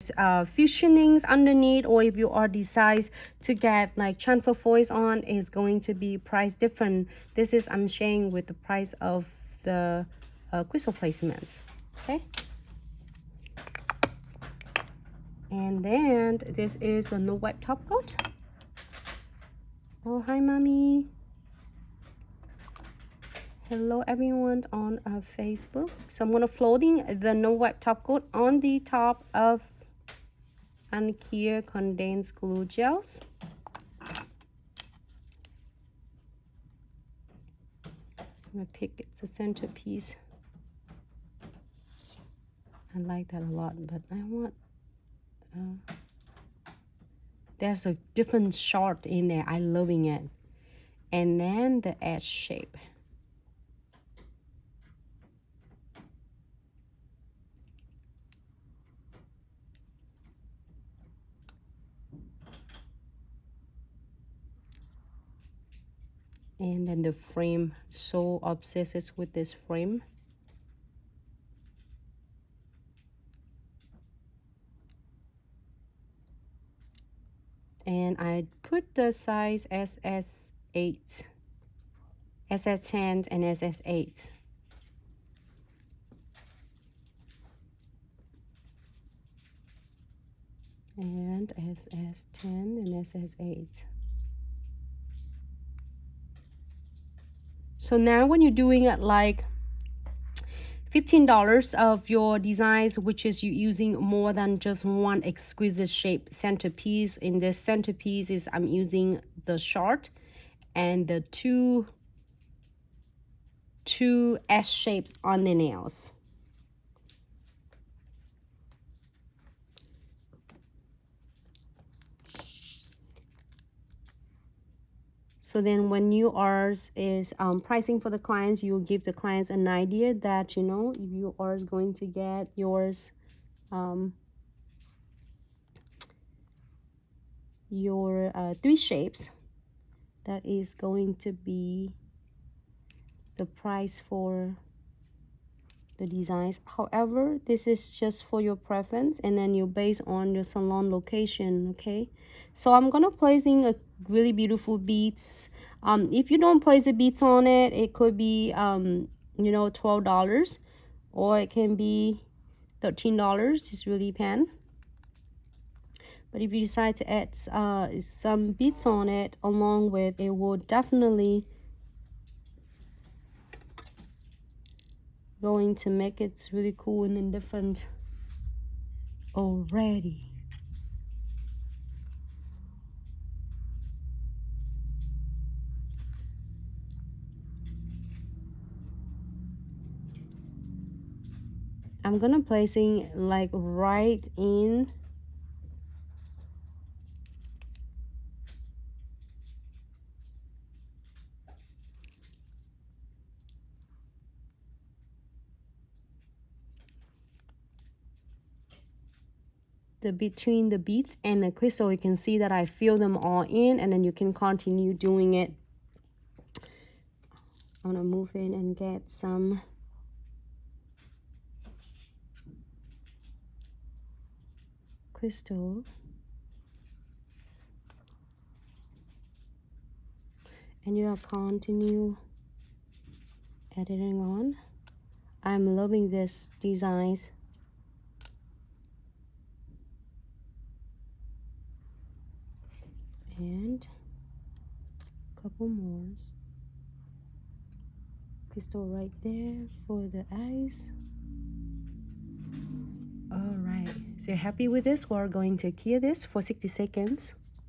this fusionings underneath, or if you are decides to get like transfer foils on, is going to be price different. This is I'm sharing with the price of the crystal placements. Okay, and then this is a no wipe top coat. Oh, hi mommy. Hello everyone on Facebook. So I'm gonna floating the no wipe top coat on the top of Unclear condensed glue gels. I'm gonna pick it's a centerpiece. I like that a lot, but I want there's a different shot in there. I'm loving it. And then the edge shape. And then the frame, so obsessed with this frame. And I put the size SS8, SS10 and SS8. And SS10 and SS8. So now when you're doing it like $15 of your designs, which is you using more than just one exquisite shape centerpiece. In this centerpiece is I'm using the short and the two S shapes on the nails. So then when you are pricing for the clients, you give the clients an idea that, you know, if you are going to get yours, your 3 shapes, that is going to be the price for the designs. However, this is just for your preference, and then you base on your salon location. Okay, so I'm gonna placing a really beautiful beads. If you don't place the beads on it, it could be you know, $12, or it can be $13. It's really depend. But if you decide to add some beads on it along with, it will definitely going to make it really cool and then different already. I'm gonna placing like right in between the beads and the crystal. You can see that I fill them all in, and then you can continue doing it. I'm gonna move in and get some crystal, and you continue editing on. I'm loving this designs. And a couple more crystal right there for the eyes. All right, so you're happy with this? We're going to cure this for 60 seconds.